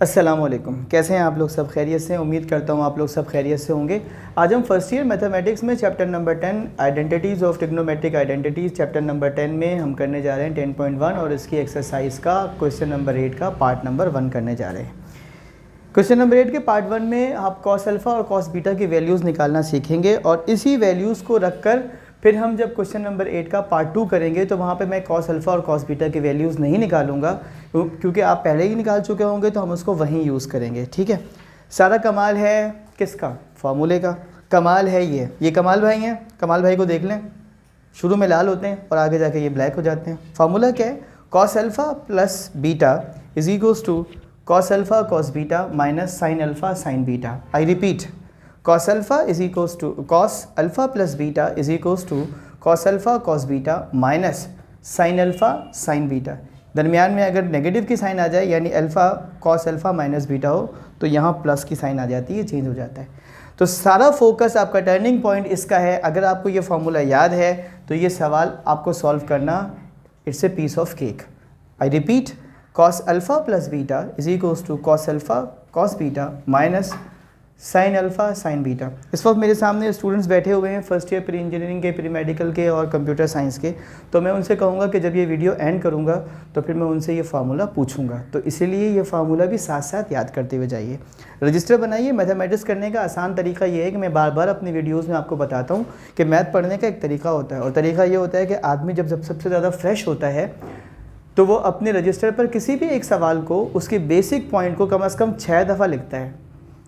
अस्सलाम वालेकुम। कैसे हैं आप लोग? सब खैरियत से? उम्मीद करता हूँ आप लोग सब खैरियत से होंगे। आज हम फर्स्ट ईयर मैथमेटिक्स में chapter number 10 identities of trigonometric identities chapter number 10 में हम करने जा रहे हैं 10.1 और इसकी एक्सरसाइज का क्वेश्चन नंबर 8 का पार्ट नंबर 1 करने जा रहे हैं। क्वेश्चन नंबर 8 के पार्ट 1 में आप कॉस अल्फ़ा और कॉस बीटा की वैल्यूज़ निकालना सीखेंगे और इसी वैल्यूज़ को रखकर फिर हम जब क्वेश्चन नंबर 8 का पार्ट 2 करेंगे तो वहाँ पे मैं कॉस अल्फ़ा और कॉस बीटा की वैल्यूज़ नहीं निकालूंगा क्योंकि आप पहले ही निकाल चुके होंगे, तो हम उसको वहीं यूज़ करेंगे। ठीक है, सारा कमाल है किसका? फार्मूले का। कमाल है ये कमाल भाई हैं। कमाल भाई को देख लें, शुरू में लाल होते हैं और आगे जाके ये ब्लैक हो जाते हैं। फार्मूला क्या है? Cos alpha plus beta is equals to cos alpha cos beta minus sine alpha sine beta. I repeat, cos alpha is equals to cos alpha plus beta is equals to cos alpha cos beta minus sin alpha sin beta। दरमियान में अगर negative की sign आ जाए यानी alpha cos alpha minus beta हो तो यहाँ plus की साइन आ जाती है, चेंज हो जाता है। तो सारा फोकस आपका टर्निंग पॉइंट इसका है। अगर आपको ये फार्मूला याद है तो ये सवाल आपको सॉल्व करना it's a piece of cake. I repeat, cos alpha plus beta is equals to cos alpha cos beta minus sine alpha sine beta. इस वक्त मेरे सामने स्टूडेंट्स बैठे हुए हैं फर्स्ट ईयर प्री इंजीनियरिंग के, प्री मेडिकल के और कंप्यूटर साइंस के। तो मैं उनसे कहूँगा कि जब ये वीडियो एंड करूँगा तो फिर मैं उनसे ये फार्मूला पूछूंगा, तो इसीलिए ये फार्मूला भी साथ साथ याद करते हुए जाइए। रजिस्टर बनाइए। मैथमेटिक्स करने का आसान तरीका ये है कि मैं बार बार अपनी वीडियोज़ में आपको बताता हूँ कि मैथ पढ़ने का एक तरीका होता है, और तरीका ये होता है कि आदमी जब सबसे ज़्यादा फ्रेश होता है तो वो अपने रजिस्टर पर किसी भी एक सवाल को, उसके बेसिक पॉइंट को कम से कम 6 दफ़ा लिखता है।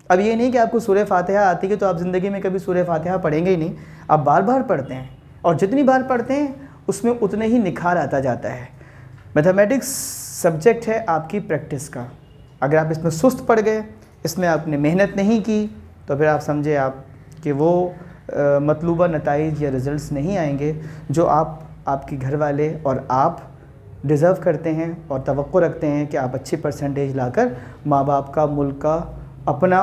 अब ये नहीं कि आपको सूरह फातिहा आती है तो आप ज़िंदगी में कभी सूरह फातिहा पढ़ेंगे ही नहीं, आप बार बार पढ़ते हैं और जितनी बार पढ़ते हैं उसमें उतने ही निखार आता जाता है। मैथमेटिक्स सब्जेक्ट है आपकी प्रैक्टिस का। अगर आप इसमें सुस्त पड़ गए, इसमें आपने मेहनत नहीं की, तो फिर आप समझे आप कि वो मतलूबा नताइज या रिज़ल्ट्स नहीं आएंगे जो आपके घर वाले और आप डिज़र्व करते हैं और तवक्को रखते हैं कि आप अच्छी परसेंटेज लाकर माँ बाप का, मुल्क का, अपना,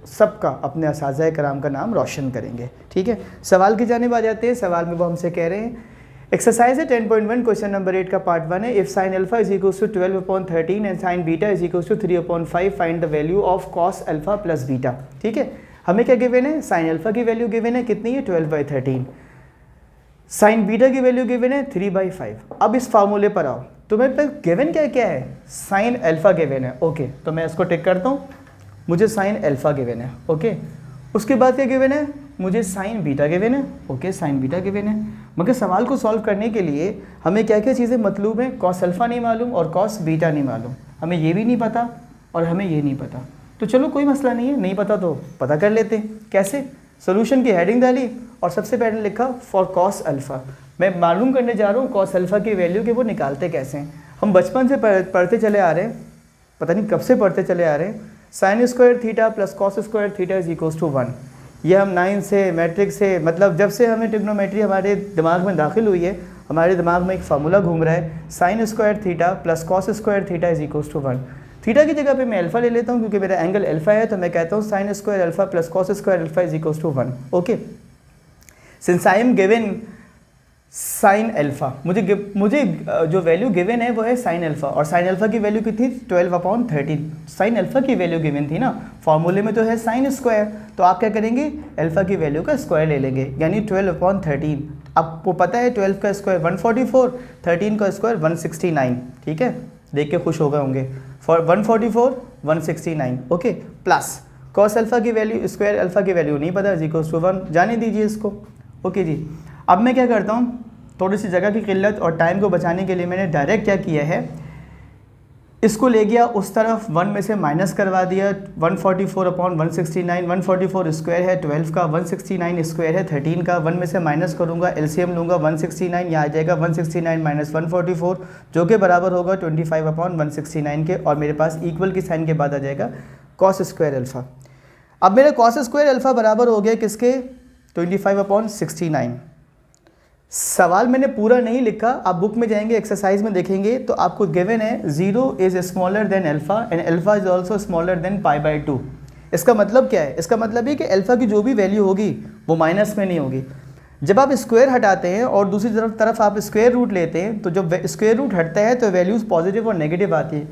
सबका, अपने असाज़ा कराम का नाम रोशन करेंगे। ठीक है, सवाल की जानिब आ जाते हैं। सवाल में वो हमसे कह रहे हैं, एक्सरसाइज है 10.1 क्वेश्चन नंबर 8 का पार्ट 1 है। If sine alpha is equals to 12/13 and sine beta is equals to 3/5 find the value of cos alpha plus beta. ठीक है, हमें क्या गिवन है? साइन अल्फ़ा की वैल्यू गिवन है, कितनी है? 12/13। साइन बीटा की वैल्यू गिवन है 3/5। अब इस फार्मूले पर आओ, तुम्हें पर गिवन क्या है? साइन अल्फ़ा गिवन है। ओके, तो मैं इसको टिक करता हूँ, मुझे साइन अल्फ़ा गिवन है। ओके, उसके बाद क्या गिवन है? मुझे साइन बीटा गिवन है। ओके, साइन बीटा गिवन है। मगर सवाल को सॉल्व करने के लिए हमें क्या क्या चीज़ें मतलूब हैं? कॉस अल्फ़ा नहीं मालूम और कॉस बीटा नहीं मालूम, हमें ये भी नहीं पता और हमें ये नहीं पता। तो चलो कोई मसला नहीं है, नहीं पता तो पता कर लेते हैं। कैसे? सोल्यूशन की हेडिंग डाली और सबसे पहले लिखा फॉर कॉस अल्फ़ा। मैं मालूम करने जा रहा हूँ कॉस अल्फ़ा की वैल्यू कि वो निकालते कैसे हैं। हम बचपन से पढ़ते चले आ रहे हैं, पता नहीं कब से पढ़ते चले आ रहे हैं, sine square theta plus cos square theta is equals to 1। ये हम 9 से मैट्रिक से, मतलब जब से हमें ट्रिग्नोमेट्री हमारे दिमाग में दाखिल हुई है, हमारे दिमाग में एक फार्मूला घूम रहा है, sine square theta plus cos square theta is equals to 1। Theta की जगह पे मैं अल्फ़ा ले लेता हूँ क्योंकि मेरा एंगल अल्फ़ा है, तो मैं कहता हूँ sine square alpha plus cos square alpha is equals to 1। Okay, since I am given sine alpha, मुझे जो वैल्यू गिवन है वो है साइन अल्फ़ा, और साइन अल्फ़ा की वैल्यू कितनी? 12/13। साइन अल्फ़ा की वैल्यू गिवन थी ना, फार्मूले में तो है साइन स्क्वायर, तो आप क्या करेंगे? अल्फ़ा की वैल्यू का स्क्वायर ले लेंगे, यानी 12/13। आपको पता है 12 का स्क्वायर 144, 13 का स्क्वायर 169। ठीक है, देख के खुश हो गए होंगे। For 144 169। Okay, plus cos alpha की वैल्यू, स्क्वायर अल्फ़ा की वैल्यू नहीं पता, इज इक्वल्स टू 1, जाने दीजिए इसको। ओके जी, अब मैं क्या करता हूँ, थोड़ी सी जगह की किल्लत और टाइम को बचाने के लिए मैंने डायरेक्ट क्या किया है, इसको ले गया उस तरफ, 1 में से माइनस करवा दिया। 144/169, 144 स्क्वायर है 12 का, 169 स्क्वायर है 13 का, 1 में से माइनस करूँगा, एलसीएम लूँगा 169, यहाँ आ जाएगा 169 माइनस 144 जो कि बराबर होगा 25/169 के, और मेरे पास इक्वल की साइन के बाद आ जाएगा कॉस स्क्वायर अल्फ़ा। अब मेरा कॉस स्क्वायर अल्फ़ा बराबर हो गया किसके? 25/69। सवाल मैंने पूरा नहीं लिखा, आप बुक में जाएंगे, एक्सरसाइज में देखेंगे तो आपको गिवन है 0 is smaller than alpha and alpha is also smaller than π/2। इसका मतलब क्या है? इसका मतलब है कि अल्फ़ा की जो भी वैल्यू होगी वो माइनस में नहीं होगी। जब आप स्क्वायर हटाते हैं और दूसरी तरफ आप स्क्वायर रूट लेते हैं तो जब स्क्वायर रूट हटता है तो वैल्यूज़ पॉजिटिव और नेगेटिव आती है।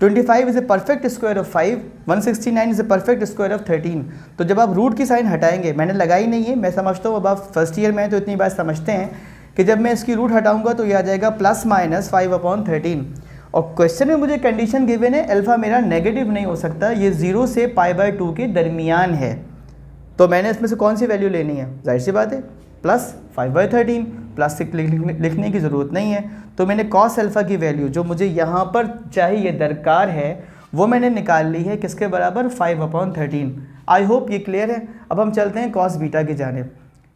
25 is a perfect square of 5, 169 is a perfect square of 13। तो जब आप रूट की साइन हटाएंगे, मैंने लगाई नहीं है, मैं समझता हूँ अब आप फर्स्ट ईयर में हैं तो इतनी बात समझते हैं कि जब मैं इसकी रूट हटाऊंगा तो ये आ जाएगा ±5/13। और क्वेश्चन में मुझे कंडीशन गिवन है अल्फ़ा मेरा नेगेटिव नहीं हो सकता, ये 0 से π/2 के दरमियान है। तो मैंने इसमें से कौन सी वैल्यू लेनी है, जाहिर सी बात है +5/13, प्लस लिखने की ज़रूरत नहीं है। तो मैंने कॉस अल्फ़ा की वैल्यू जो मुझे यहाँ पर चाहिए दरकार है वो मैंने निकाल ली है, किसके बराबर 5/13। आई होप ये क्लियर है। अब हम चलते हैं कॉस बीटा की जानिब।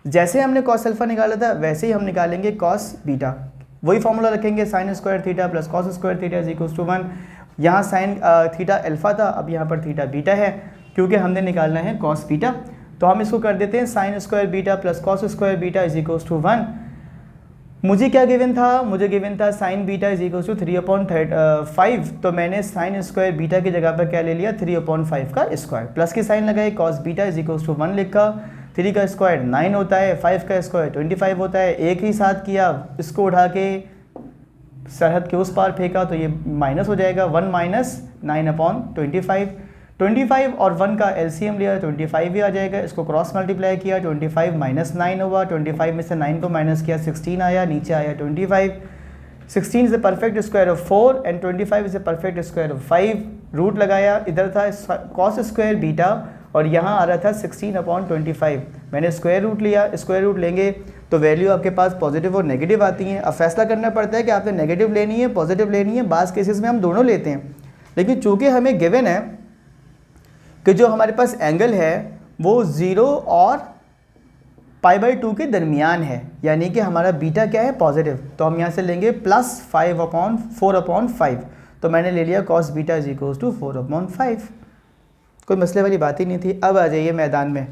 जैसे हमने कॉस अल्फ़ा निकाला था वैसे ही हम निकालेंगे कॉस बीटा। वही फॉर्मूला रखेंगे sin square theta plus cos square theta is equals to 1। यहाँ साइन थीटा अल्फ़ा था, अब यहाँ पर थीटा बीटा है क्योंकि हमने निकालना है कॉस बीटा। तो हम इसको कर देते हैं sin square beta plus cos square beta is equals to 1। मुझे क्या गिवन था, मुझे गिवन था sin beta is equals to 3/5। तो मैंने sin स्क्वायर बीटा की जगह पर क्या ले लिया, 3/5 का स्क्वायर, प्लस की साइन लगाई, cos beta is equals to 1 लिखा। 3 का स्क्वायर 9 होता है, 5 का स्क्वायर 25 होता है। एक ही साथ किया, इसको उठा के सरहद के उस पार फेंका तो ये माइनस हो जाएगा, 1 - 9/25। 25 और 1 का एलसीएम लिया 25 ही आ जाएगा। इसको क्रॉस मल्टीप्लाई किया, 25 - 9 हुआ, 25 में से 9 को माइनस किया, 16 आया, नीचे आया 25। 16 is a perfect square of 4 and 25 is a perfect square of 5। Root लगाया, इधर था कॉस स्क्वायर बीटा और यहाँ आ रहा था 16/25। मैंने स्क्वायर रूट लिया, स्क्वायर रूट लेंगे तो वैल्यू आपके पास पॉजिटिव और नेगेटिव आती हैं। अब फैसला करना पड़ता है कि आपने नेगेटिव लेनी है पॉजिटिव लेनी है। बाज़ केसेस में हम दोनों लेते हैं, लेकिन चूँकि हमें गिवन है कि जो हमारे पास एंगल है वो 0 और π/2 के दरमियान है, यानी कि हमारा बीटा क्या है, पॉजिटिव। तो हम यहाँ से लेंगे +4/5। तो मैंने ले लिया cos beta is equals to 4/5। कोई मसले वाली बात ही नहीं थी। अब आ जाइए मैदान में।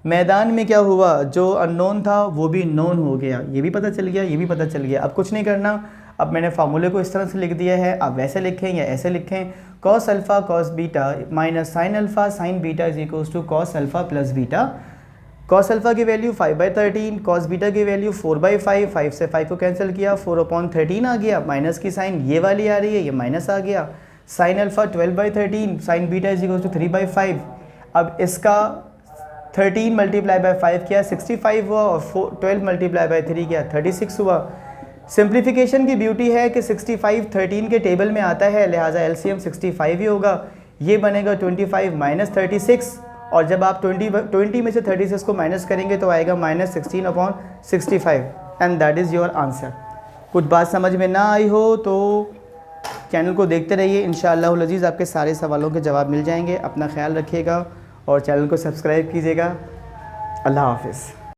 मैदान में क्या हुआ, जो अननोन था वो भी नोन हो गया, ये भी पता चल गया, ये भी पता चल गया। अब कुछ नहीं करना, अब मैंने फार्मूले को इस तरह से लिख दिया है, आप वैसे लिखें या ऐसे लिखें, cos alpha cos beta minus sine alpha sine beta is equals to cos alpha plus beta. Cos alpha की वैल्यू 5/13, कॉस बीटा की वैल्यू 4/5, 5 से 5 को कैंसिल किया, 4/13 आ गया, माइनस की साइन ये वाली आ रही है, ये माइनस आ गया। Sine alpha 12/13, sine beta is equals to 3/5। अब इसका 13 मल्टीप्लाई बाय 5 किया 65 हुआ और 12 मल्टीप्लाई बाय 3 किया 36 हुआ। सिंप्लीफिकेशन की ब्यूटी है कि 65 13 के टेबल में आता है, लिहाजा एलसीएम 65 ही होगा। ये बनेगा 25 - 36 और जब आप 20 में से 36 को माइनस करेंगे तो आएगा -16/65 and that is your answer. कुछ बात समझ में ना आई हो तो चैनल को देखते रहिए, इंशाअल्लाह अज़ीज़ आपके सारे सवालों के जवाब मिल जाएंगे। अपना ख्याल रखिएगा और चैनल को सब्सक्राइब कीजिएगा। अल्लाह हाफ़िज़।